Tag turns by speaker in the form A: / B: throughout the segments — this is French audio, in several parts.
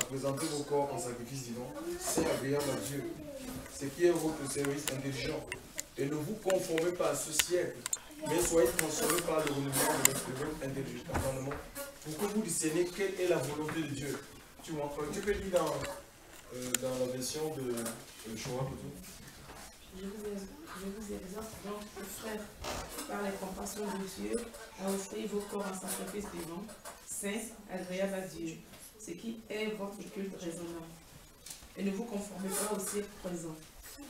A: présenter vos corps en sacrifice vivant, c'est agréable à Dieu. Ce qui est votre service intelligent. Et ne vous conformez pas à ce siècle, mais soyez transformés par le renouvellement de votre entendement, pour que vous discerniez quelle est la volonté de Dieu. Tu peux lire dans la version de Shoah plutôt.
B: Je vous exhorte donc, frères, par les compassions de Dieu, à offrir vos corps en sacrifice vivant, saint, agréable à Dieu, ce qui est votre culte raisonnable. Et ne vous conformez pas au siècle présent,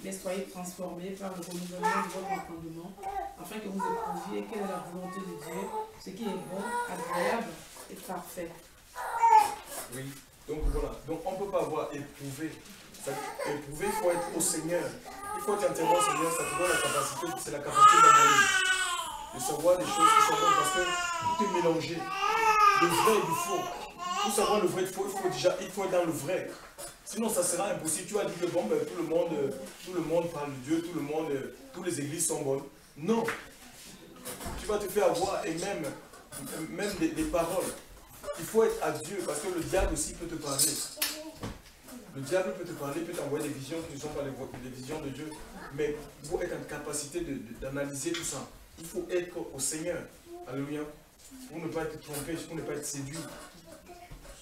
B: mais soyez transformés par le renouvellement de votre entendement, afin que vous éprouviez quelle est la volonté de Dieu, ce qui est bon, agréable et parfait.
A: Oui, donc voilà. Donc on ne peut pas avoir éprouvé. Éprouver, il faut être au Seigneur. Il faut être entièrement au Seigneur, ça te donne la capacité, c'est la capacité d'analyse. De savoir des choses qui sont bonnes parce que tout est mélangé. Le vrai et du faux. Pour savoir le vrai et le faux, il faut être dans le vrai. Sinon, ça sera impossible. Tu as dit que bon, ben, tout le monde parle de Dieu, toutes les églises sont bonnes. Non. Tu vas te faire avoir et même des paroles. Il faut être à Dieu parce que le diable aussi peut te parler. Le diable peut te parler, peut t'envoyer des visions qui ne sont pas les visions de Dieu. Mais il faut être en capacité d'analyser tout ça. Il faut être au Seigneur. Alléluia. Pour ne pas être trompé, pour ne pas être séduit.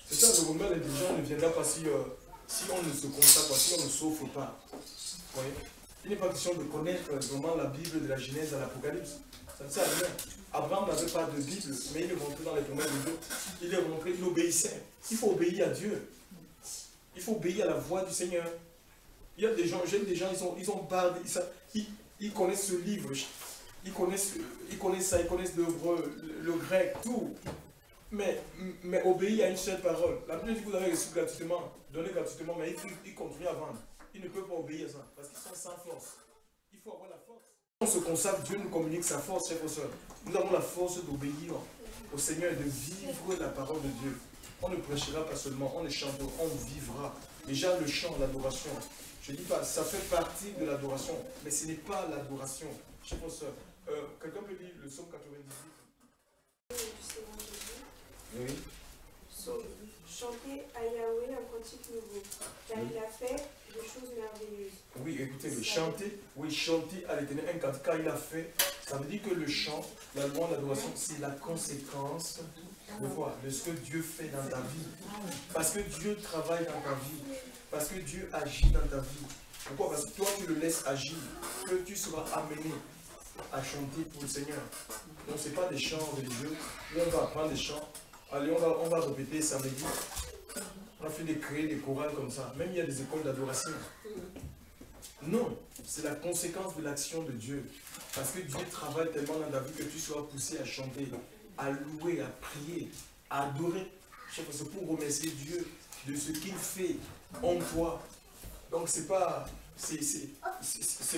A: C'est ça, le remède intelligent ne viendra pas si on ne se consacre pas, si on ne s'offre pas. Vous voyez? Il n'est pas question de connaître vraiment la Bible de la Genèse à l'Apocalypse. Ça ne sert à rien. Abraham n'avait pas de Bible, mais il est rentré dans les promesses de Dieu. Il est rentré, il obéissait. Il faut obéir à Dieu. Il faut obéir à la voix du Seigneur. Il y a des gens, j'aime des gens, ils connaissent ce livre, ils connaissent ça, ils connaissent le grec, tout. Mais obéir à une seule parole. La Bible dit que vous avez reçu gratuitement, donné gratuitement, mais ils continuent à vendre. Ils ne peuvent pas obéir à ça, parce qu'ils sont sans force. Il faut avoir la force. On se consacre, Dieu nous communique sa force, chers frères. Nous avons la force d'obéir au Seigneur et de vivre la parole de Dieu. On ne prêchera pas seulement, on ne chantera, on vivra. Déjà le chant, l'adoration. Je ne dis pas, ça fait partie de l'adoration, mais ce n'est pas l'adoration. Chers frères, quelqu'un peut lire le psaume 98. Oui.
C: Chantez à Yahweh un cantique nouveau, car il a fait des choses merveilleuses.
A: Oui, écoutez, chanter à l'Éternel un cantique, car il a fait. Ça veut dire que le chant, la louange, l'adoration, c'est la conséquence de ce que Dieu fait dans ta vie. Parce que Dieu travaille dans ta vie. Parce que Dieu agit dans ta vie. Pourquoi? Parce que toi, tu le laisses agir. Que tu seras amené à chanter pour le Seigneur. Donc, ce n'est pas des chants religieux. Où on va apprendre des chants. Allez, on va répéter samedi. On a fait créer des chorales comme ça. Même il y a des écoles d'adoration. Non, c'est la conséquence de l'action de Dieu. Parce que Dieu travaille tellement dans ta vie que tu seras poussé à chanter, à louer, à prier, à adorer. C'est pour remercier Dieu de ce qu'il fait en toi. Donc c'est pas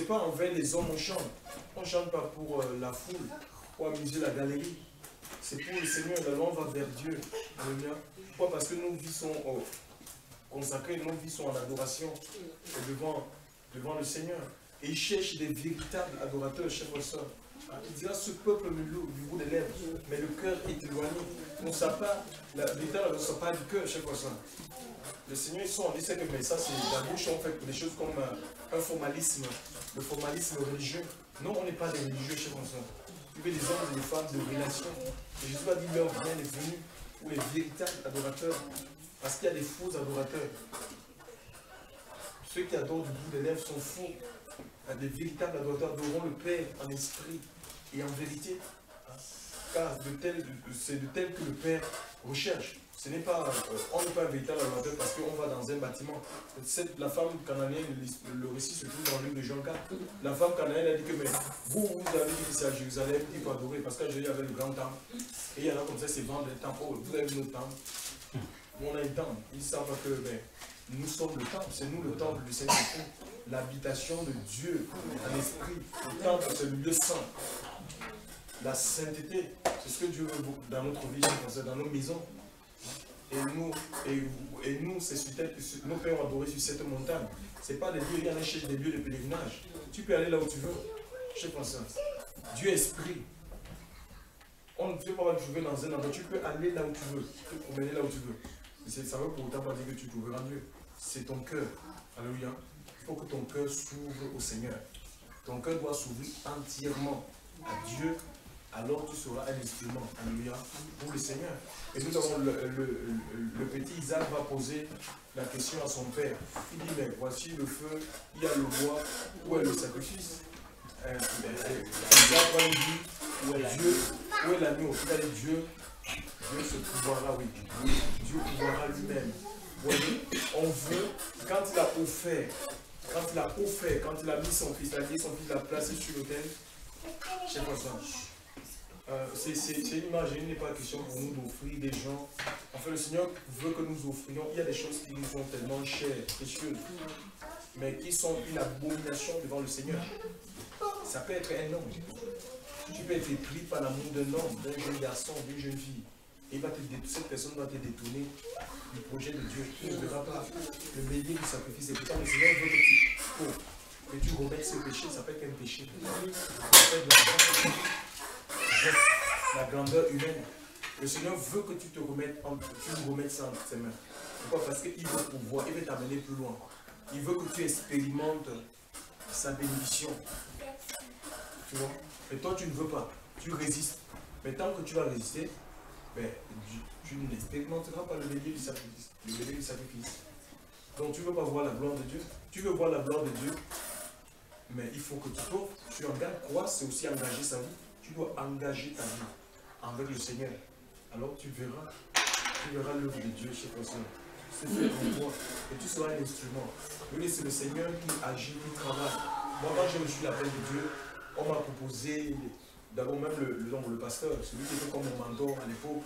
A: envers les hommes on chante. On ne chante pas pour la foule, pour amuser la galerie. C'est pour le Seigneur, on va vers Dieu. Pourquoi? Parce que nos vies sont consacrées, nos vies sont en adoration devant le Seigneur. Et il cherche des véritables adorateurs, chers frères et sœurs. Il dira, ce peuple me loue du bout des lèvres, mais le cœur est éloigné. On ne sait pas, la véritable adoration pas du cœur, chers frères et sœurs. Le Seigneur, on dit que mais ça, c'est la bouche, on fait des choses comme un formalisme, le formalisme religieux. Non, on n'est pas des religieux, chers frères et sœurs. Tu veux des hommes et des femmes de relation. Et Jésus a dit, l'heure bien est venue pour les véritables adorateurs. Parce qu'il y a des faux adorateurs. Ceux qui adorent du bout des lèvres sont faux. Des véritables adorateurs adoreront le Père en esprit et en vérité. Car c'est de tel que le Père recherche. Ce n'est pas, on n'est pas un véritable adorateur parce qu'on va dans un bâtiment. La femme cananéenne, le récit se trouve dans le livre de Jean 4. La femme cananéenne a dit que mais vous avez dit que c'est à Jérusalem qu'il faut adorer parce qu'à Jérusalem, il y avait le grand temple. Et il y en a comme ça, c'est vendre le temple. Oh, vous avez notre temple. Nous, on a un temple. Ils savent que nous sommes le temple. C'est nous le temple du Seigneur. L'habitation de Dieu en esprit. Le temple, c'est le lieu saint. La sainteté, c'est ce que Dieu veut dans notre vie, dans nos maisons. Et nous, c'est nos pères ont adoré sur cette montagne. Ce n'est pas des lieux, il y en a chez des lieux de pèlerinage. Tu peux aller là où tu veux. Chez François. Dieu est esprit. On ne peut pas le trouver dans un endroit. Tu peux aller là où tu veux. Tu peux te promener là où tu veux. Ça ne veut pour autant pas dire que tu trouveras mieux. C'est ton cœur. Alléluia. Il faut que ton cœur s'ouvre au Seigneur. Ton cœur doit s'ouvrir entièrement à Dieu. Alors tu seras un instrument, alléluia, pour le Seigneur. Et nous avons le petit Isaac va poser la question à son père. Il dit, mais voici le feu, il y a le bois, où est le sacrifice? Isaac va lui dire, où est Dieu, où est l'agneau? Il a dit, Dieu se pouvoira, oui. Dieu pouvoira lui-même. Voyez, on veut, quand il a offert, quand il a mis son fils, l'a placé sur l'autel, je sais pas ça. C'est une image, il n'est pas question pour nous d'offrir des gens. En fait, le Seigneur veut que nous offrions. Il y a des choses qui nous sont tellement chères, précieuses, mais qui sont une abomination devant le Seigneur. Ça peut être un homme. Tu peux être pris par l'amour d'un homme, d'un jeune garçon, d'une jeune fille. Et cette personne va te détourner du projet de Dieu. Tu ne verras pas le médier du sacrifice. Et pourtant, le Seigneur veut que tu remettes ce péché. Ça peut être un péché. Ça peut être la grandeur humaine. Le Seigneur veut que tu remettes ça entre tes mains. Pourquoi? Parce qu'il veut pouvoir, il veut t'amener plus loin. Il veut que tu expérimentes sa bénédiction. Tu vois? Et toi, tu ne veux pas. Tu résistes. Mais tant que tu vas résister, ben, tu n'expérimenteras pas le bélier du sacrifice. Le bélier du sacrifice. Donc, tu ne veux pas voir la gloire de Dieu. Tu veux voir la gloire de Dieu. Mais il faut que tu t'offres. Tu engages quoi? C'est aussi engager sa vie. Tu dois engager ta vie avec le Seigneur. Alors tu verras l'œuvre de Dieu chez toi. C'est fait pour toi. Et tu seras un instrument. Oui, c'est le Seigneur qui agit, qui travaille. Moi, quand j'ai reçu l'appel de Dieu, on m'a proposé, d'abord même le pasteur, celui qui était comme mon mentor à l'époque.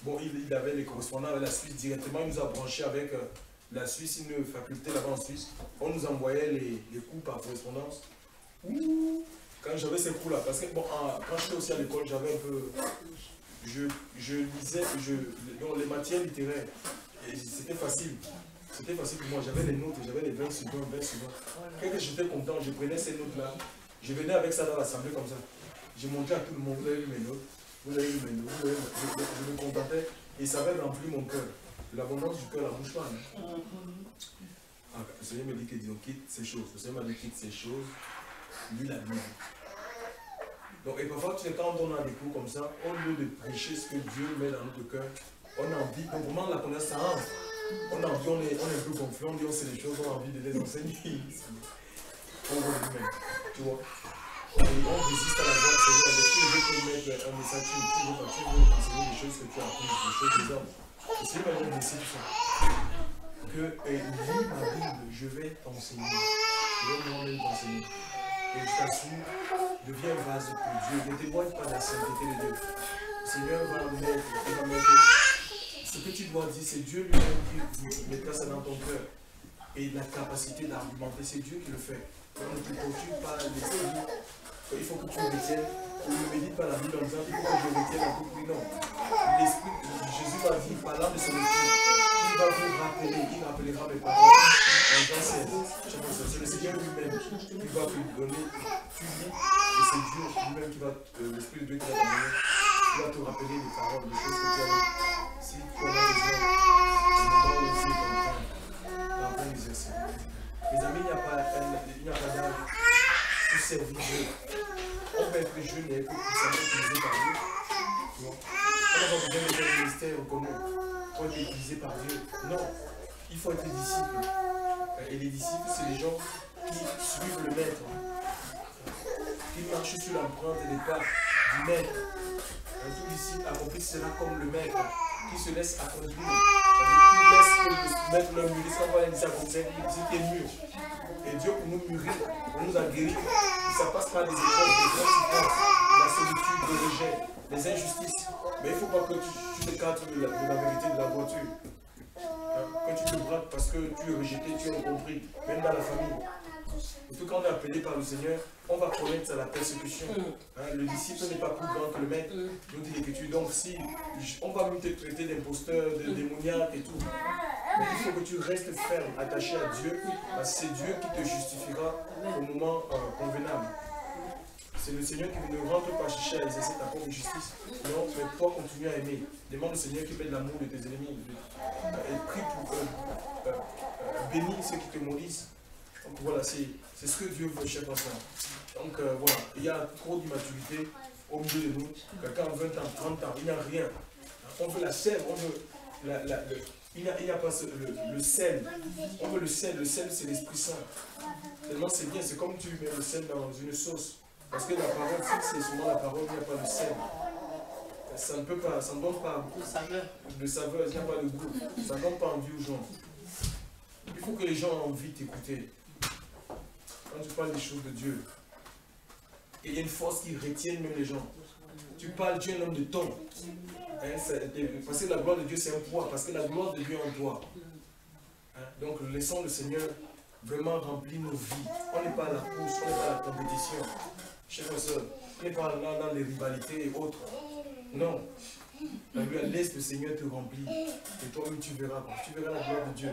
A: Bon, il avait les correspondants avec la Suisse directement. Il nous a branchés avec la Suisse, une faculté là-bas en Suisse. On nous envoyait les cours par correspondance. Quand j'avais ces cours-là, parce que bon, quand j'étais aussi à l'école, j'avais un peu. Je lisais donc les matières littéraires. Et c'était facile. C'était facile pour moi. J'avais les notes, j'avais les 20 sur 20, 20 sur 20. Quand j'étais content, je prenais ces notes-là. Je venais avec ça dans l'assemblée comme ça. Je montrais à tout le monde, vous avez eu mes notes, vous avez eu mes notes, je me contentais. Et ça avait rempli mon cœur. De l'abondance du cœur, la bouche pleine. Le Seigneur me dit qu'il quitte ces choses. Le Seigneur m'a dit quitte ces choses. Lis la Bible. Donc, et parfois, quand on a des cours comme ça, au lieu de prêcher ce que Dieu met dans notre cœur, on a envie, donc vraiment la connaissance, on a envie, on est un peu confiant, on dit on sait des choses, on a envie de les enseigner. On voit lui-même, tu vois. Et on résiste à la voix du Seigneur, mais tu veux te mettre un message, tu veux enseigner des choses que tu as apprises, des choses des hommes. Le Seigneur m'a décidé ça. Que lis ma Bible, je vais t'enseigner. Je vais moi-même t'enseigner. Et je t'assure, deviens un vase pour Dieu. Ne t'éloigne pas de la sainteté de Dieu. Le Seigneur va mettre ce que tu dois dire, c'est Dieu lui-même qui mettra ça dans ton cœur. Et la capacité d'argumenter, c'est Dieu qui le fait. Donc ne te torture pas l'esprit. Il faut que tu retiennes. On ne médite pas la Bible en disant il faut que je retienne un peu plus. Non. L'esprit, Jésus va dire, parlant de son esprit, il va vous rappeler, il rappellera mes paroles. C'est le Seigneur lui-même qui va te donner, tu lis, et c'est Dieu lui-même qui va, l'Esprit de Dieu qui va te donner, qui va te rappeler les paroles, les choses que tu as dit. Si tu en as besoin, c'est le moment où tu es en train d'exercer. Mes amis, il n'y a pas d'âge pour servir Dieu. On peut être jeune et être puissamment utilisé par Dieu. On n'a pas besoin de faire un ministère commun pour être utilisé par Dieu. Non, il faut être disciple. Et les disciples, c'est les gens qui suivent le maître, qui marchent sur l'empreinte des pas du maître. Tout disciple accomplit cela comme le maître, qui se laisse accomplir. C'est-à-dire qui laisse le maître le mûrir. Quand on va les accomplir, il dit qu'il est mûr. Et Dieu pour nous mûrir, pour nous aguerrir, ça passe par des épreuves, des grandes souffrances, la solitude, le rejet, les injustices. Mais il ne faut pas que tu t'écartes de la vérité de la voiture. Que tu te braques parce que tu es rejeté, tu es incompris, même dans la famille. Surtout quand on est appelé par le Seigneur, on va connaître la persécution. Le disciple n'est pas plus grand que le maître, nous dit l'Écriture. Donc si on va même te traiter d'imposteur, de démoniaque et tout, mais il faut que tu restes ferme, attaché à Dieu, parce que c'est Dieu qui te justifiera au moment convenable. C'est le Seigneur qui ne rentre pas chercher à exercer ta propre justice. Non, mais toi, continue à aimer. Demande au Seigneur qui met de l'amour de tes ennemis. Et prie pour eux. Bénis ceux qui te maudissent. Donc voilà, c'est ce que Dieu veut, cher enfant. Donc voilà, il y a trop d'immaturité au milieu de nous. Quelqu'un a 20 ans, 30 ans, il n'y a rien. On veut la sève, on veut il n'y a pas le sel. On veut le sel c'est l'Esprit Saint. Tellement c'est bien, c'est comme tu mets le sel dans une sauce. Parce que la parole, si c'est souvent la parole, il n'y a pas de sel. Ça ne peut pas, ça ne donne pas de saveur, il n'y a pas de goût. Ça ne donne pas envie aux gens. Il faut que les gens aient envie de t'écouter. Quand tu parles des choses de Dieu, et il y a une force qui retient même les gens. Tu parles, tu es un homme de ton. Hein, parce que la gloire de Dieu c'est un poids, parce que la gloire de Dieu est un poids. Hein, donc laissons le Seigneur vraiment remplir nos vies. On n'est pas à la course, on n'est pas à la compétition. Chers et sœurs, on n'est pas dans les rivalités et autres. Non. Laisse le Seigneur te remplir. Et toi-même tu verras la gloire de Dieu.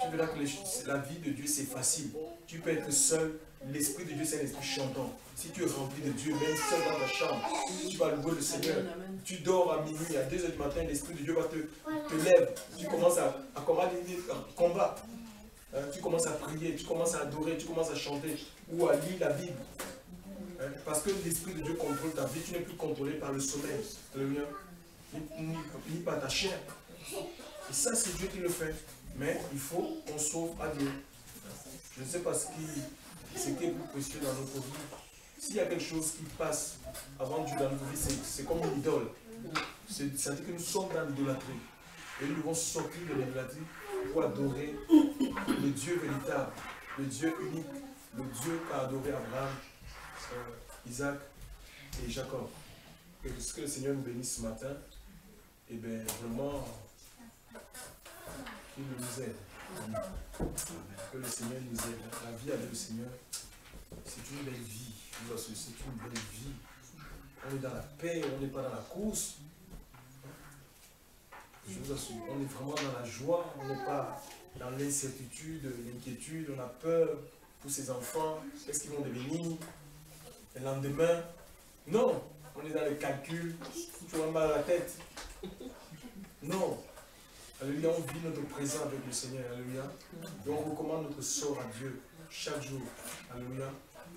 A: Tu verras que la vie de Dieu c'est facile. Tu peux être seul. L'Esprit de Dieu c'est un esprit chantant. Si tu es rempli de Dieu, même seul dans ta chambre, tu vas louer le Seigneur. Tu dors à minuit, à 2 h du matin, l'Esprit de Dieu va te lève. Tu commences à combattre. Hein, tu commences à prier, tu commences à adorer, tu commences à chanter ou à lire la Bible. Hein, parce que l'Esprit de Dieu contrôle ta vie, tu n'es plus contrôlé par le sommeil, ni par ta chair. Et ça, c'est Dieu qui le fait. Mais il faut qu'on sauve à Dieu. Je ne sais pas ce qui est plus précieux dans notre vie. S'il y a quelque chose qui passe avant Dieu dans notre vie, c'est comme une idole. C'est-à-dire que nous sommes dans l'idolâtrie. Et nous devons sortir de l'idolâtrie pour adorer le Dieu véritable, le Dieu unique, le Dieu qu'a adoré Abraham, Isaac et Jacob. Et que le Seigneur nous bénisse ce matin. Et bien vraiment, qu'il nous aide. Que le Seigneur nous aide. La vie avec le Seigneur, c'est une belle vie. C'est une belle vie. On est dans la paix, on n'est pas dans la course. Je vous assure, on est vraiment dans la joie, on n'est pas dans l'incertitude, l'inquiétude, on a peur pour ses enfants, qu'est-ce qu'ils vont devenir, le lendemain. Non, on est dans le calcul, tu as mal à la tête. Non. Alléluia, on vit notre présent avec le Seigneur. Alléluia. Et on recommande notre sort à Dieu chaque jour. Alléluia.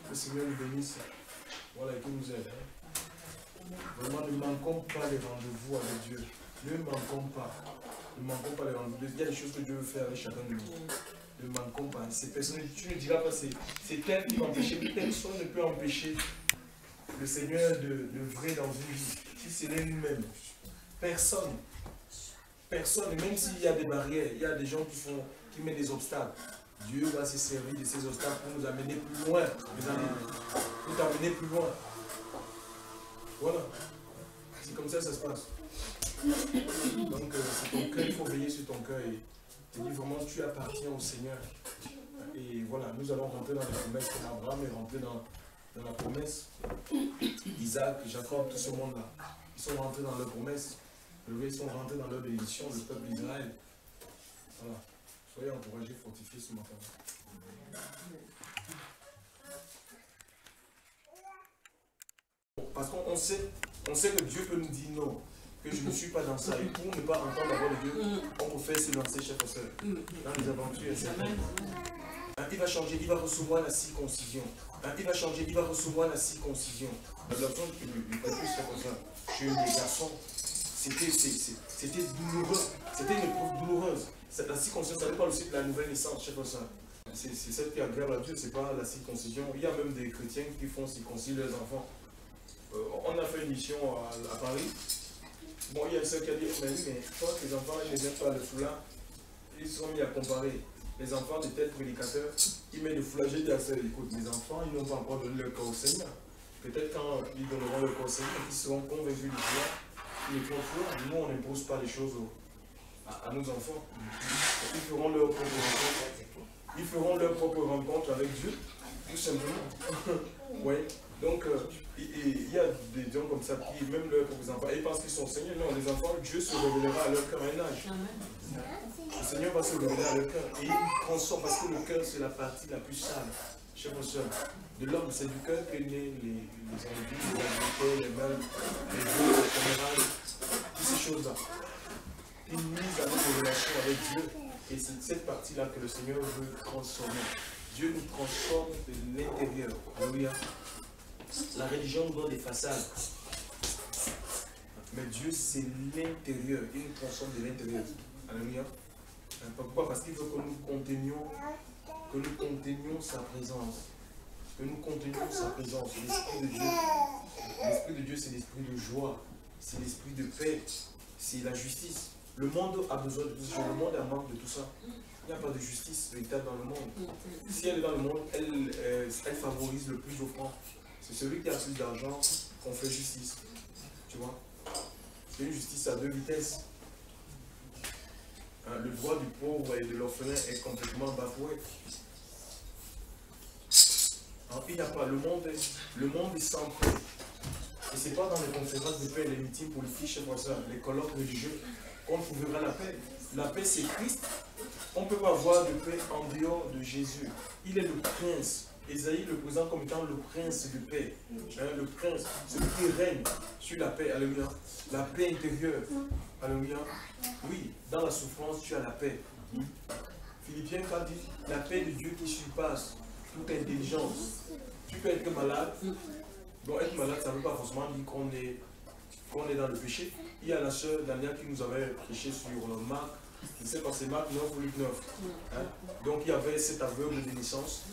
A: Que le Seigneur nous bénisse. Voilà, et qu'il nous aide. Vraiment, ne manquons pas les rendez-vous avec Dieu. Ne manquons pas. Ne manquons pas les rendez-vous. Il y a des choses que Dieu veut faire avec chacun de nous. Ne manquons pas. Ces personnes, tu ne diras pas, c'est tel qui va empêcher. Personne ne peut empêcher le Seigneur de vrai dans une vie. Si c'est lui-même. Personne. Personne, même s'il y a des barrières, il y a des gens qui mettent des obstacles. Dieu va se servir de ces obstacles pour nous amener plus loin, pour t'amener plus loin. Voilà. C'est comme ça que ça se passe. Donc, c'est ton cœur, il faut veiller sur ton cœur et te dire vraiment, tu appartiens au Seigneur. Et voilà, nous allons rentrer dans la promesse comme Abraham est rentré dans la promesse. Isaac, Jacob, tout ce monde-là, ils sont rentrés dans leur promesse. Ils sont rentrés dans leur bénédiction, le peuple d'Israël. Voilà. Soyez encouragés, fortifiés ce matin. Parce qu'on sait que Dieu peut nous dire non, que je ne suis pas dans ça. Et pour ne pas entendre la voix de Dieu, on peut faire se lancer, chers et sœurs, dans les aventures certaines. Il va changer, il va recevoir la circoncision. Il va changer, il va recevoir la circoncision. La façon du prépuce, c'est comme ça. Chez les garçons, c'était douloureux. C'était une épreuve douloureuse. La circoncision, ça n'est pas aussi de la nouvelle naissance, chers et sœurs. C'est celle qui aggrave à Dieu, c'est pas la circoncision. Il y a même des chrétiens qui font circoncire leurs enfants. On a fait une mission à Paris. Bon, il y a un seul qui a dit, mais toi, tes enfants, ils ne mettent pas le foulard. Ils se sont mis à comparer. Les enfants de tels prédicateurs, ils mettent le foulard. J'ai dit à ça, écoute, mes enfants, ils n'ont pas encore donné leur corps au Seigneur. Peut-être quand ils donneront leur corps au Seigneur, ils seront convaincus du foulard. Ils mettront le foulard. Nous, on n'impose pas les choses à nos enfants. Ils feront leur propre rencontre. Ils feront leur propre rencontre avec Dieu, tout simplement. Oui. Donc, il y a des gens comme ça qui, même leurs propres enfants, ils pensent qu'ils sont seigneurs. Non, les enfants, Dieu se révélera à leur cœur à un âge. Le Seigneur va se révéler à leur cœur. Et il transforme, parce que le cœur, c'est la partie la plus sale. chers frères et sœurs, de l'homme, c'est du cœur que naissent les envies, les habiletés, les mains, les vœux, les caméras, toutes ces choses-là. Qui nuisent à notre relation avec Dieu. Et c'est cette partie-là que le Seigneur veut transformer. Dieu nous transforme de l'intérieur. Alléluia. La religion nous donne des façades. Mais Dieu, c'est l'intérieur. Il nous transforme de l'intérieur. Alléluia. Pourquoi? Parce qu'il veut que nous contenions sa présence. Que nous contenions sa présence. L'Esprit de Dieu. L'Esprit de Dieu, c'est l'esprit de joie. C'est l'esprit de paix. C'est la justice. Le monde a besoin de tout ça. Le monde a manque de tout ça. Il n'y a pas de justice véritable dans le monde. Si elle est dans le monde, elle favorise le plus offrant. C'est celui qui a plus d'argent qu'on fait justice. Tu vois? C'est une justice à deux vitesses. Hein, le droit du pauvre et de l'orphelin est complètement bafoué. Hein, il n'y a pas. Le monde est sans paix. Et ce n'est pas dans les conférences de paix, les meetings politiques, les colloques religieux qu'on trouvera la paix. La paix, c'est Christ. On ne peut pas avoir de paix en dehors de Jésus. Il est le prince. Ésaïe le présente comme étant le prince de paix. Hein, le prince, celui qui règne sur la paix. Alléluia. La paix intérieure. Alléluia. Oui, dans la souffrance, tu as la paix. Philippiens a dit, la paix de Dieu qui surpasse toute intelligence. Tu peux être malade. Donc être malade, ça ne veut pas forcément dire qu'on est dans le péché. Il y a la sœur Daniel qui nous avait prêché sur Marc. Je sais pas, c'est Marc 9 ou Luc 9. Hein? Donc il y avait cet aveugle de naissance.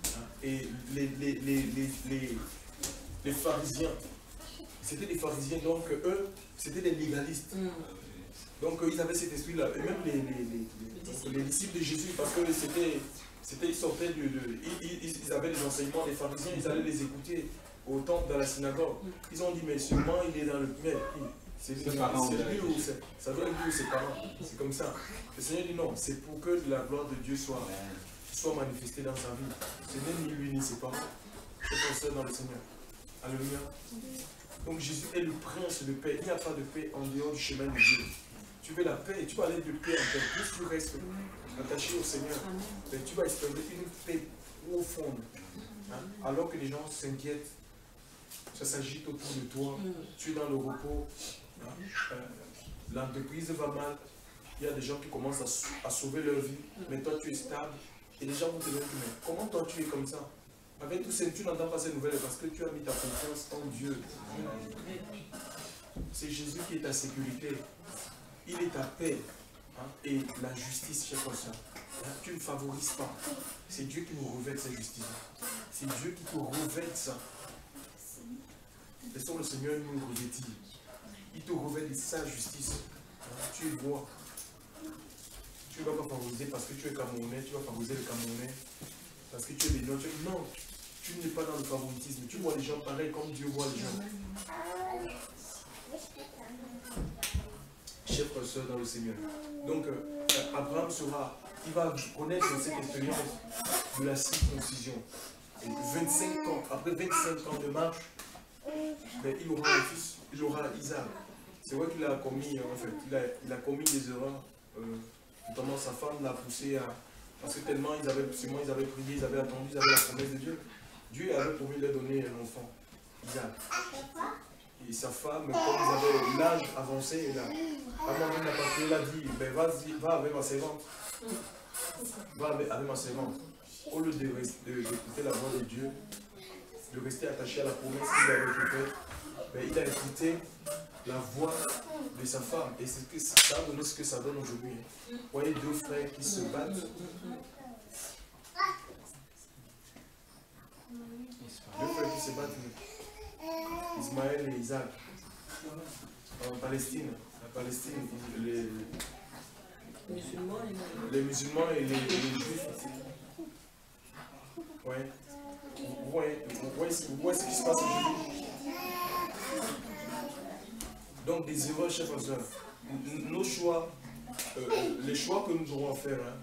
A: Hein? Et les pharisiens, c'était des pharisiens, donc eux, c'était des légalistes. Donc ils avaient cet esprit-là. Et même les disciples de Jésus, parce que ils sortaient ils avaient les enseignements des pharisiens, ils allaient les écouter au temple, dans la synagogue. Ils ont dit, mais sûrement il est dans le mais c'est lui ou ça doit être lui ou ses parents. C'est comme ça. Le Seigneur dit non, c'est pour que la gloire de Dieu soit manifestée dans sa vie. Ce n'est ni lui ni ses parents. C'est pour ça dans le Seigneur. Alléluia. Donc Jésus est le prince de paix. Il n'y a pas de paix en dehors du chemin de Dieu. Tu veux la paix et tu vas aller de paix en paix. Plus tu restes attaché au Seigneur, tu vas expérimenter une paix profonde. Hein? Alors que les gens s'inquiètent, ça s'agite autour de toi, tu es dans le repos, hein? L'entreprise va mal, il y a des gens qui commencent à sauver leur vie, mais toi tu es stable, et les gens vont te dire, mais comment toi tu es comme ça? Avec tout ça, tu n'entends pas ces nouvelles parce que tu as mis ta confiance en Dieu. C'est Jésus qui est ta sécurité, il est ta paix, hein? Et la justice, chers frères. Tu ne favorises pas. C'est Dieu qui nous revête cette justice. C'est Dieu qui te revête ça. Laissons le Seigneur nous revêtir. Il te revête de sa justice. Tu es droit. Tu ne vas pas favoriser parce que tu es Camerounais, tu vas favoriser le Camerounais. Parce que tu es bénin. Non, tu n'es pas dans le favoritisme. Tu vois les gens pareils comme Dieu voit les gens. Chers frères et sœurs dans le Seigneur. Donc, Abraham il va connaître cette expérience de la circoncision. Et 25 ans, après 25 ans de marche, ben, il aura un fils, il aura Isaac. C'est vrai qu'il a commis, en fait, il a commis des erreurs, notamment sa femme l'a poussé à... Parce que tellement ils avaient prié, ils avaient attendu, ils avaient la promesse de Dieu. Dieu avait promis de leur donner un enfant, Isaac. Et sa femme, comme ils avaient l'âge avancé, la maman n'a pas pris, elle a dit, ben, vas-y, va avec ma servante. Va avec ma servante. Au lieu d'écouter la voix de Dieu, de rester attaché à la promesse qu'il avait faite, ben, il a écouté la voix de sa femme. Et c'est que ça a donné ce que ça donne aujourd'hui. Vous voyez deux frères qui se battent. Deux frères qui se battent. Ismaël et Isaac. En Palestine. La Palestine, les musulmans et les juifs. Ouais. Vous voyez ce qui se passe aujourd'hui. Donc des erreurs, chers frères. Nos choix, les choix que nous aurons à faire, hein,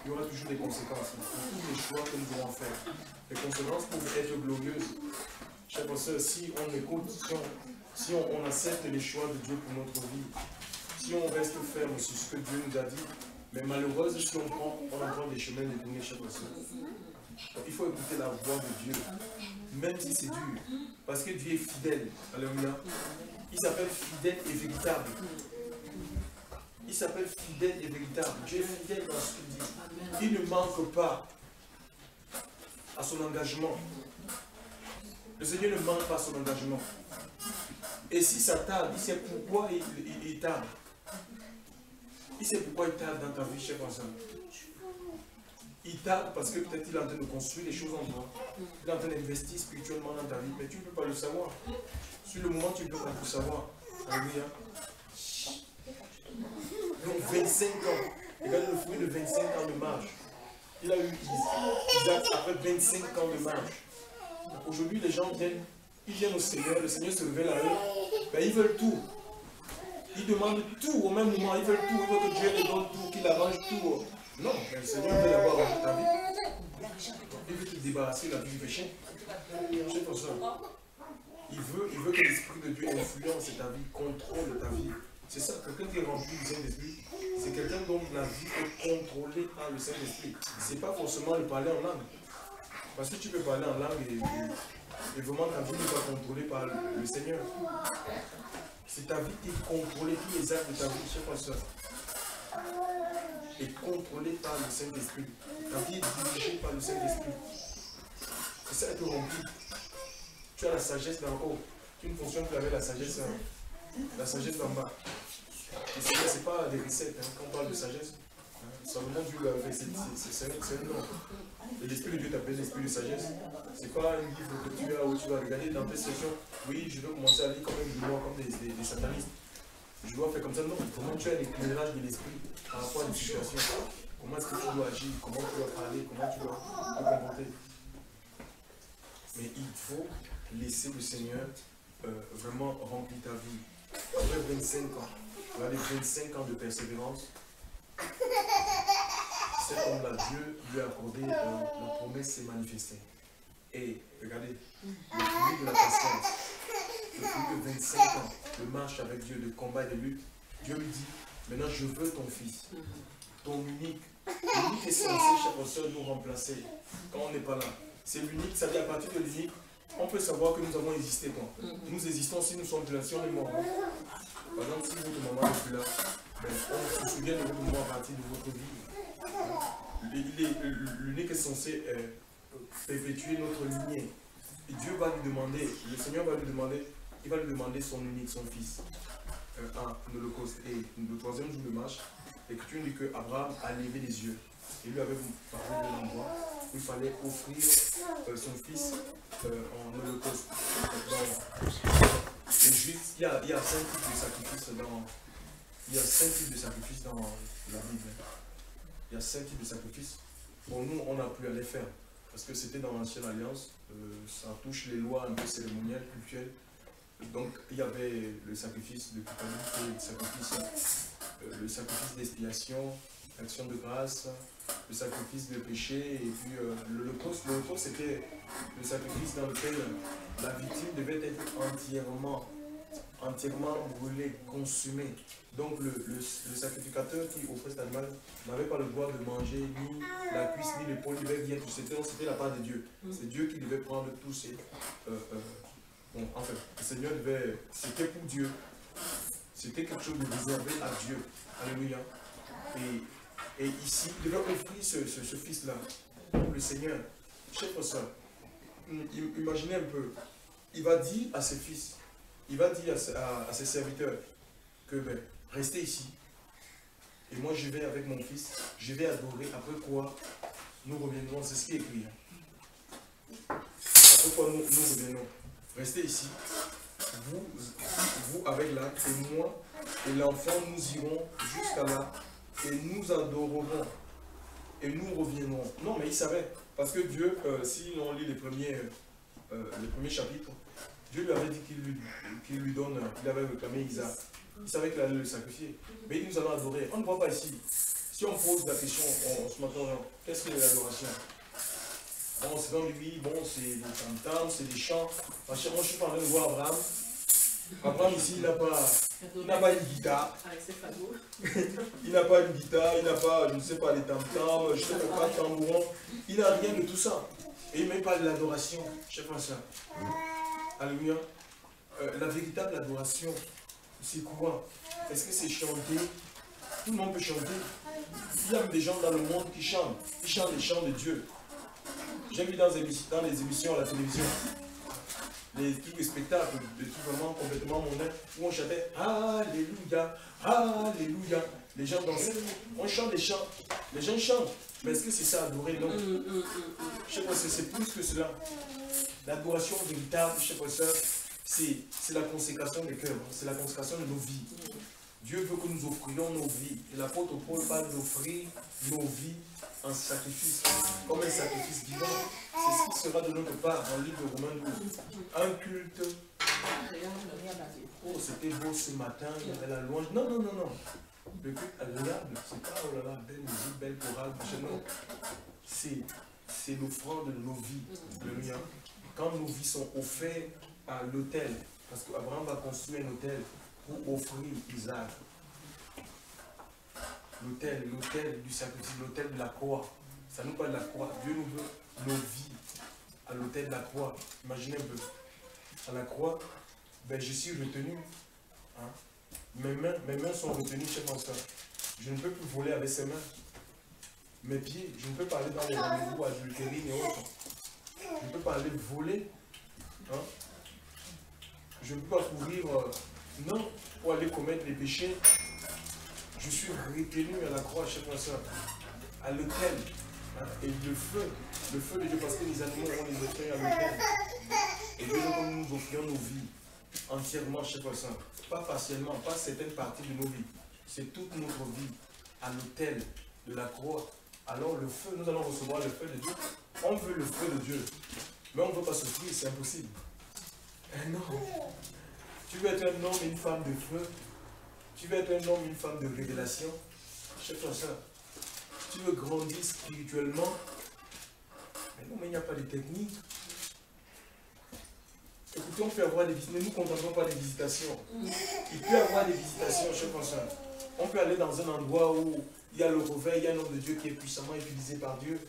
A: il y aura toujours des conséquences. Tous les choix que nous aurons à faire. Les conséquences peuvent être glorieuses. Chers frères, si on écoute, si on accepte les choix de Dieu pour notre vie, si on reste ferme sur ce que Dieu nous a dit, mais malheureusement, si on prend des chemins détournés, chers frères. Il faut écouter la voix de Dieu, même si c'est dur. Parce que Dieu est fidèle. Alléluia. Il s'appelle fidèle et véritable. Il s'appelle fidèle et véritable. Dieu est fidèle dans ce qu'il dit. Il ne manque pas à son engagement. Le Seigneur ne manque pas à son engagement. Et si ça tarde, il sait pourquoi il tarde. Il sait pourquoi il tarde dans ta vie, cher enfant. Il tarde parce que peut-être il est en train de construire les choses en toi. Il est en train d'investir spirituellement dans ta vie, mais tu ne peux pas le savoir. Sur le moment, tu ne peux pas le savoir. Alléluia. Donc 25 ans. Regarde le fruit de 25 ans de marche. Il a eu Isaac après 25 ans de marche. Aujourd'hui, les gens viennent au Seigneur, le Seigneur se révèle à eux. Ben, ils veulent tout. Ils demandent tout au même moment. Ils veulent tout. Ils veulent que Dieu les donne tout, qu'il arrange tout. Non, le Seigneur veut d'abord arranger ta vie. Il veut te débarrasser de la vie du péché. C'est pour ça. Il veut que l'Esprit de Dieu influence ta vie, contrôle ta vie. C'est ça, quelqu'un qui est rempli du Saint-Esprit, c'est quelqu'un dont la vie est contrôlée par le Saint-Esprit. Ce n'est pas forcément le parler en langue. Parce que tu peux parler en langue et vraiment ta vie n'est pas contrôlée par le Seigneur. C'est ta vie qui est contrôlée, tous les actes de ta vie, je sais pas ça. Est contrôlée par le Saint-Esprit. Ta vie est dirigée par le Saint-Esprit. C'est ça qui te remplit. Tu as la sagesse d'en haut. Tu ne fonctionnes plus avec la sagesse d'en bas. Et ce n'est pas des recettes. Hein. Quand on parle de sagesse, seulement Dieu l'a fait. C'est un nom. Et l'Esprit de Dieu t'appelle l'Esprit de sagesse. C'est pas un livre que tu as où tu vas regarder dans tes sessions. Oui, je dois commencer à lire comme des satanistes. Je dois faire comme ça. Non, comment tu as l'éclairage de l'Esprit par rapport à une situation. Comment est-ce que tu dois agir, comment tu dois parler, comment tu dois te comporter. Mais il faut laisser le Seigneur vraiment remplir ta vie. Après 25 ans, regardez 25 ans de persévérance, cet homme-là, Dieu lui a accordé la promesse s'est manifestée. Et regardez, le fruit de la patience, le fruit de 25 ans de marche avec Dieu, de combat et de lutte, Dieu lui dit, maintenant je veux ton fils, ton unique. L'unique est censé, chère soeur, nous remplacer quand on n'est pas là. C'est l'unique, ça dit à partir de l'unique, on peut savoir que nous avons existé. Quoi. Nous existons si nous sommes plus là, si on est mort. Par exemple, si votre maman n'est plus là, ben, on se souvient de votre maman à partir de votre vie. L'unique est censé perpétuer notre lignée. Et Dieu va lui demander, le Seigneur va lui demander, il va lui demander son unique, son fils, en holocauste. Et le troisième jour de marche, l'Écriture dit qu'Abraham a levé les yeux. Il lui avait parlé de l'endroit où il fallait offrir son fils en holocauste. Les Juifs, il y a 5 types de sacrifices il y a 5 types de sacrifices dans la Bible. Il y a 5 types de sacrifices. Pour nous, on n'a plus à les faire. Parce que c'était dans l'Ancienne Alliance. Ça touche les lois un peu cérémonielles, culturelles. Donc, il y avait le sacrifice de culpabilité, le sacrifice d'expiation, l'action de grâce, le sacrifice de péché, et puis l'holocauste. L'holocauste, c'était le sacrifice dans lequel la victime devait être entièrement brûlée, consumée. Donc le sacrificateur qui offrait cet animal n'avait pas le droit de manger ni la cuisse ni l'épaule, il devait rien toucher. C'était la part de Dieu. C'est Dieu qui devait prendre tous ces... enfin, le Seigneur devait... C'était pour Dieu. C'était quelque chose de réservé à Dieu. Alléluia. Et ici, il devait offrir ce fils-là pour le Seigneur. Chef ça. Imaginez un peu. Il va dire à ses fils, il va dire à ses serviteurs que ben, restez ici. Et moi je vais avec mon fils, je vais adorer. Après quoi, nous reviendrons. C'est ce qui est écrit. Après quoi, nous reviendrons. Restez ici. Vous avec l'arc et moi et l'enfant, nous irons jusqu'à là et nous adorerons et nous reviendrons. Non, mais il savait, parce que Dieu, si on lit les premiers chapitres, Dieu lui avait dit qu'il lui donne, il avait réclamé Isaac. Il savait qu'il allait le sacrifier. Mais il nous allons adorer. On ne voit pas ici. Si on pose la question, ce matin, qu'est-ce que l'adoration? Bon, c'est dans lui, bon, c'est des tam-tams, c'est des chants. Moi, je suis pas en train de voir Abraham Abraham ici, il n'a pas une guitare.
B: Avec ses fagots.
A: Il n'a pas une guitare, il n'a pas, je ne sais pas, les tam-tams, je ne sais pas, tambourin. Il n'a rien de tout ça. Et il ne met pas de l'adoration. Je sais pas ça. Alléluia. La véritable adoration, c'est quoi? Est-ce que c'est chanter? Tout le monde peut chanter. Il y a des gens dans le monde qui chantent. Ils chantent les chants de Dieu. J'ai vu dans les émissions à la télévision, les spectacles de tout vraiment complètement mondain, où on chantait Alléluia, Alléluia. Les gens dansaient, on chante les chants. Les gens chantent. Mais est-ce que c'est ça adorer? Non. Je sais pas, c'est plus que cela. L'adoration véritable, je sais pas ça, c'est la consécration des cœurs, c'est la consécration de nos vies. Dieu veut que nous offrions nos vies. Et l'apôtre Paul parle d'offrir nos vies en sacrifice, comme un sacrifice vivant. C'est ce qui sera de notre part dans le livre de Romains 12. Un culte. Oh, c'était beau ce matin, il y avait la louange. Non, non, non, non. Le culte agréable, c'est pas oh là là, belle musique, belle chorale, non. C'est l'offrande de nos vies. Alléluia. Quand nos vies sont offertes à l'autel, parce qu'Abraham va construire un autel pour offrir Isaac. L'autel du sacrifice, l'autel de la croix. Ça nous parle de la croix. Dieu nous veut nos vies à l'autel de la croix. Imaginez un peu. À la croix, ben, je suis retenu. Hein? Mes mains sont retenues chez mon soeur. Je ne peux plus voler avec ses mains. Mes pieds, je ne peux pas aller dans les rendez-vous adultérines et autres. Je ne peux pas aller voler. Hein? Je ne peux pas courir, non, pour aller commettre les péchés. Je suis retenu à la croix chez mon soeur, à l'autel. Hein? Et le feu de Dieu, parce que les animaux, on les offre à l'autel. Et Dieu veut que nous nous offrions nos vies entièrement chez mon soeur. Pas partiellement, pas certaines parties de nos vies. C'est toute notre vie à l'autel de la croix. Alors le feu, nous allons recevoir le feu de Dieu. On veut le feu de Dieu, mais on ne veut pas souffrir, c'est impossible. Non. Tu veux être un homme et une femme de feu. Tu veux être un homme et une femme de révélation. Chef toi ça. Tu veux grandir spirituellement. Mais non, mais il n'y a pas de technique. Écoutez, on peut avoir des visitations, mais nous ne contentons pas des visitations. Il peut y avoir des visitations, chef toi ça. On peut aller dans un endroit où il y a le réveil, il y a un homme de Dieu qui est puissamment utilisé par Dieu.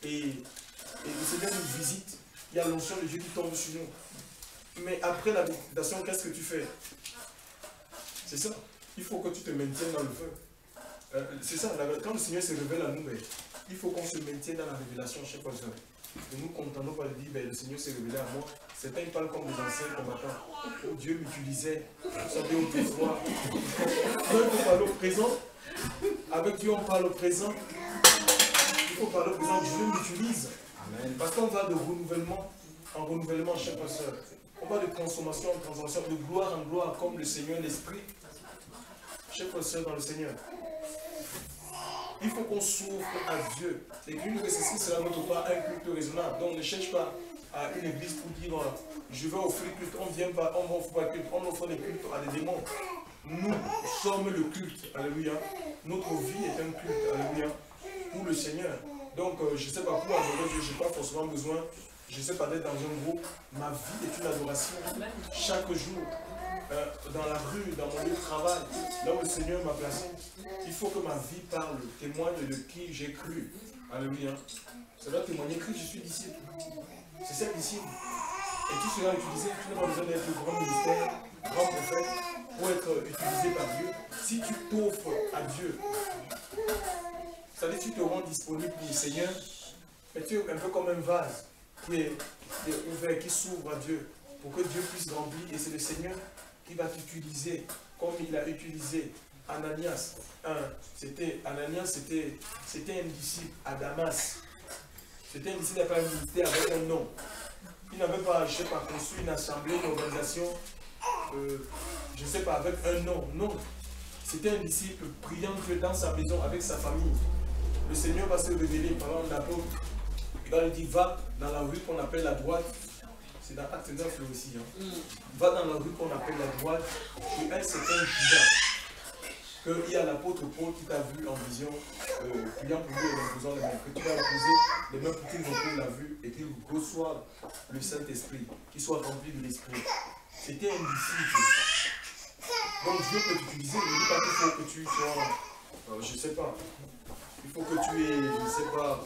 A: Et le Seigneur nous visite. Il y a l'onction de Dieu qui tombe sur nous. Mais après la visitation, qu'est-ce que tu fais? C'est ça. Il faut que tu te maintiennes dans le feu. C'est ça. Quand le Seigneur se révèle à nous, il faut qu'on se maintienne dans la révélation chaque fois. Et nous ne contentons pas de dire, le Seigneur s'est révélé à moi. Certains parlent comme des anciens combattants. Oh, Dieu m'utilisait. Vous savez, au pouvoir. Il faut parler au présent. Avec Dieu, on parle au présent. Il faut parler au présent. Dieu m'utilise. Parce qu'on va de renouvellement en renouvellement chaque fois. On va de transformation en transformation, de gloire en gloire, comme le Seigneur l'Esprit. Chaque fois dans le Seigneur. Il faut qu'on s'ouvre à Dieu. Et qu'une de ceci sera notre part un culte raisonnable. Donc ne cherche pas à une église pour dire je vais offrir culte. On ne vient pas, on n'offre pas culte, on offre des cultes à des démons. Nous sommes le culte. Alléluia. Notre vie est un culte. Alléluia. Pour le Seigneur. Donc je ne sais pas pour adorer Dieu, je n'ai pas forcément besoin. Je ne sais pas d'être dans un groupe. Ma vie est une adoration. Chaque jour. Dans la rue, dans mon lieu de travail, là où le Seigneur m'a placé, il faut que ma vie parle, témoigne de qui j'ai cru. Alléluia. Ça doit témoigner que je suis disciple. C'est ça, disciple. Et tu seras utilisé, tu n'as pas besoin d'être grand ministère, grand prophète, pour être utilisé par Dieu. Si tu t'offres à Dieu, ça veut dire que tu te rends disponible pour le Seigneur, mais tu es un peu comme un vase qui est ouvert, qui s'ouvre à Dieu, pour que Dieu puisse remplir. Et c'est le Seigneur qui va t'utiliser comme il a utilisé Ananias. Ananias, c'était un disciple à Damas. C'était un disciple qui n'avait pas un militaire avec un nom. Il n'avait pas, je ne sais pas, construit une assemblée, une organisation, je ne sais pas, avec un nom. Non. C'était un disciple priant Dieu dans sa maison, avec sa famille. Le Seigneur va se révéler pendant l'apôtre. Il va lui dire, va dans la rue qu'on appelle la droite. C'est dans Acte 9 aussi. Hein. Va dans la rue qu'on appelle la droite. Et un certain Judas, qu'il y a l'apôtre Paul qui t'a vu en vision, priant pour lui et imposant les mains. Que tu vas imposer les mains pour qu'il retrouve la vue et qu'il reçoive le Saint-Esprit, qu'il soit rempli de l'Esprit. C'était un disciple. Donc Dieu peut t'utiliser, il ne dit pas qu'il faut que tu sois, je ne sais pas, il faut que tu aies, je ne sais pas,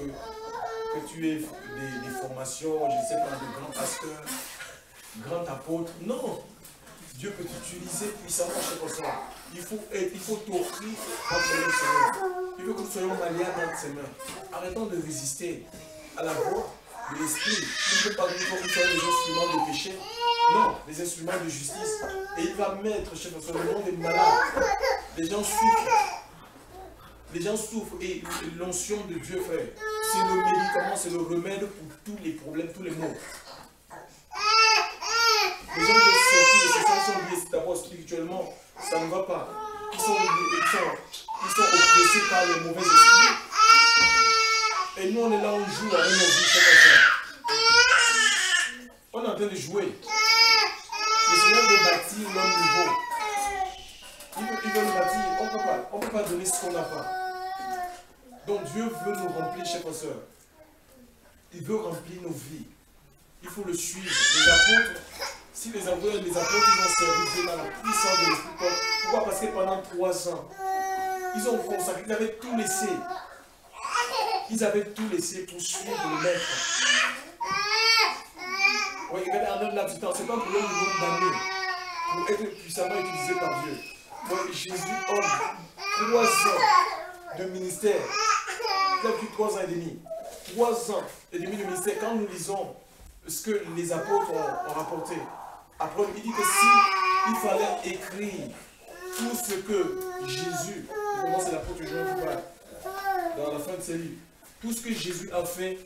A: que tu aies des formations, je ne sais pas, de grands pasteurs, grands apôtres. Non, Dieu peut t'utiliser puissamment chez toi. Il faut t'offrir entre les Seigneur. Il veut que nous soyons malléables entre ses mains. Arrêtons de résister à la voix de l'esprit. Il ne veut pas que nous soyons des instruments de péché. Non, des instruments de justice. Et il va mettre chez toi le monde est malade. Les gens souffrent. Les gens souffrent et l'onction de Dieu, frère, c'est le médicament, c'est le remède pour tous les problèmes, tous les maux. Les gens veulent sortir de ces sensations liées d'abord spirituellement, ça ne va pas. Ils sont oppressés par les mauvais esprits. Et nous, on est là, on joue avec nos vies, c'est comme ça. On est en train de jouer. Le Seigneur veut bâtir l'homme nouveau. Il veut nous bâtir. On ne peut pas donner ce qu'on n'a pas. Donc Dieu veut nous remplir, chers frères. Il veut remplir nos vies. Il faut le suivre. Les apôtres, si les apôtres ils ont servi Dieu dans la puissance de l'Esprit, pourquoi? Parce que pendant 3 ans, ils ont consacré, ils avaient tout laissé. Ils avaient tout laissé pour suivre le Maître. Oui, regardez, en dehors de ce temps, ce n'est pas pour le nombre d'années, pour être puissamment utilisé par Dieu. Donc Jésus homme 3 ans de ministère. Il a pris 3 ans et demi. 3 ans et demi de ministère. Quand nous lisons ce que les apôtres ont rapporté, après il dit que si il fallait écrire tout ce que Jésus, comment c'est l'apôtre Jean qui parle, dans la fin de ses livres, tout ce que Jésus a fait,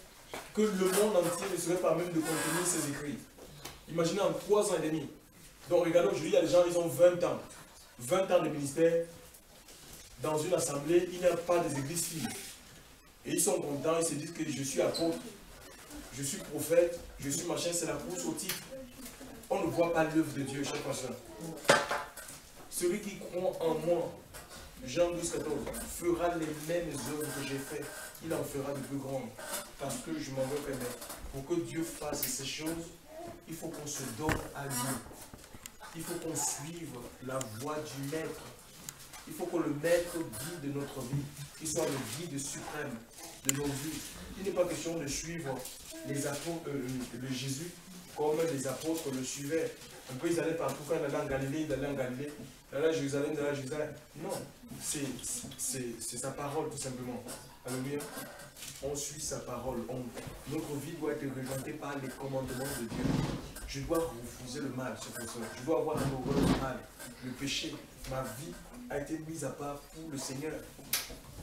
A: que le monde entier ne serait pas même de contenir ses écrits. Imaginez en 3 ans et demi. Donc regardez, aujourd'hui, il y a des gens, ils ont 20 ans. 20 ans de ministère. Dans une assemblée, il n'y a pas des églises filles. Et ils sont contents, ils se disent que je suis apôtre, je suis prophète, je suis machin, c'est la course au titre. On ne voit pas l'œuvre de Dieu, chaque personne. Celui qui croit en moi, Jean 12, 14, fera les mêmes œuvres que j'ai faites. Il en fera de plus grandes. Parce que je m'en veux permettre. Pour que Dieu fasse ces choses, il faut qu'on se donne à lui. Il faut qu'on suive la voie du Maître. Il faut que le Maître guide notre vie. Qu'il soit le guide suprême de nos vies. Il n'est pas question de suivre les apôtres, le Jésus comme les apôtres le suivaient. Un peu ils allaient partout, quand ils allaient en Galilée, ils allaient en Galilée. Ils allaient à Jérusalem, ils allaient à Jérusalem. Non, c'est sa parole tout simplement. Alléluia. On suit sa parole. Notre vie doit être régentée par les commandements de Dieu. Je dois refuser le mal, chers frères. Je dois avoir un horreur du mal, le péché. Ma vie a été mise à part pour le Seigneur.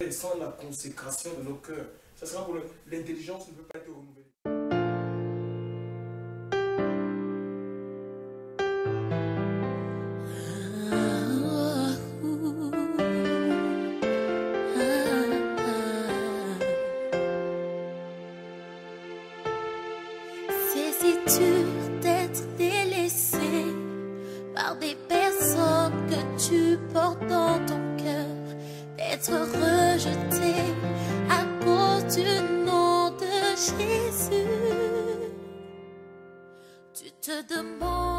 A: Et sans la consécration de nos cœurs, ça sera pour l'intelligence ne peut pas être renouvelée.
D: C'est dur d'être délaissé par des personnes que tu portes dans ton cœur, d'être rejeté à cause du nom de Jésus. Tu te demandes